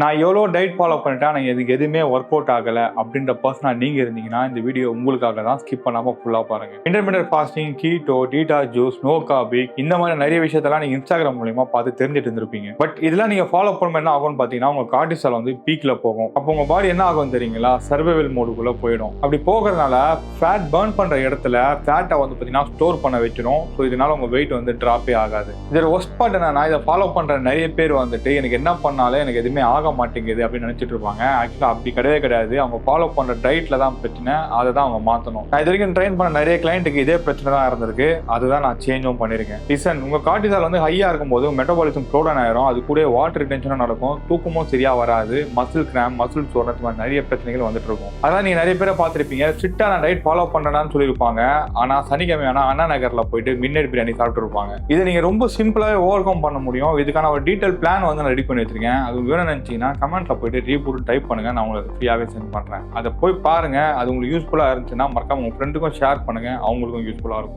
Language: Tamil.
நான் எவ்வளோ டயட் ஃபாலோ பண்ணிட்டேன், ஆனால் இதுக்கு எதுவுமே ஒர்க் அவுட் ஆகலை அப்படின்ற பர்சனாக நீங்கள் இருந்தீங்கன்னா இந்த வீடியோ உங்களுக்காக தான். ஸ்கிப் பண்ணாமல் ஃபுல்லாக பாருங்கள். இன்டர்மீடியட் ஃபாஸ்டிங், கீட்டோ, டீட்டா ஜூஸ், நோ கார்பிக் இந்த மாதிரி நிறைய விஷயத்தெல்லாம் நீங்கள் இன்ஸ்டாகிராம் மூலியமா பார்த்து தெரிஞ்சுட்டு இருந்திருப்பீங்க. பட் இதெல்லாம் நீங்கள் ஃபாலோ பண்ணும்போது என்ன ஆகும்னு பார்த்தீங்கன்னா உங்கள் கார்டிசால் வந்து பீக்கில் போகும். அப்போ உங்கள் பாடி என்ன ஆகும் தெரியுங்களா? சர்வைவல் மோடுக்குள்ளே போயிடும். அப்படி போகிறதுனால ஃபேட் பர்ன் பண்ணுற இடத்துல ஃபேட்டை வந்து பார்த்தீங்கன்னா ஸ்டோர் பண்ண வைக்கணும். ஸோ இதனால உங்கள் வெயிட் வந்து ட்ராப்பே ஆகாது. இதில் ஒஸ்ட் பார்ட் என்னன்னா, இதை ஃபாலோ பண்ணுற நிறைய பேர் வந்துட்டு எனக்கு என்ன பண்ணாலும் எனக்கு எதுவுமே ஆக மாட்டேங்குது அப்படின்னு நினைச்சிட்டு இருப்பாங்க. ஆக்சுவலா அப்படி கிடையாது. அவங்க ஃபாலோ பண்ற டயட்ல தான் பிரச்சனை. அதை தான் அவங்க மாத்தணும். நான் இது வரைக்கும் ட்ரெயின் பண்ண நிறைய கிளைண்ட்டுக்கு இதே பிரச்சனை தான் இருந்திருக்கு. அதுதான் நான் சேஞ்சும் பண்ணிருக்கேன். லிசன், உங்க கார்டிசால் வந்து ஹையா இருக்கும்போது மெட்டபாலிசம் ஸ்லோ டவுன் ஆயிரும். அது கூட வாட்டர் ரிட்டென்ஷனும் நடக்கும். தூக்கமும் சரியா வராது. மசில் கிராம், மசில் சோர்னஸ் மாதிரி நிறைய பிரச்சனைகள் வந்துட்டு இருக்கும். அதான் நீங்க நிறைய பேரை பார்த்திருப்பீங்க. ஸ்ட்ரிக்டா நான் டயட் ஃபாலோ பண்றேன்னு சொல்லியிருப்பாங்க. ஆனா சனிக்கிழமை ஆனா அண்ணா நகர்ல போயிட்டு மின்னட் பிரியாணி சாப்பிட்டு இருப்பாங்க. இதை நீங்க ரொம்ப சிம்பிளாவே ஓவர் கம் பண்ண முடியும். இதுக்கான ஒரு டீடைல் பிளான் வந்து நான் ரெடி பண்ணி வச்சிருக்கேன். அது வேணும் நினைச்சீங்கன்னா கமெண்ட்ல போயிட்டு ரீபூட் டைப் பண்ணுங்க. நான் உங்களுக்கு ஃப்ரீயாவே சென்ட் பண்றேன். அதை போய் பாருங்க. அது உங்களுக்கு யூஸ்ஃபுல்லா இருந்துச்சுன்னா மறக்காம உங்க ஃப்ரெண்டுக்கும் ஷேர் பண்ணுங்க. அவங்களுக்கும் யூஸ்ஃபுல்லா இருக்கும்.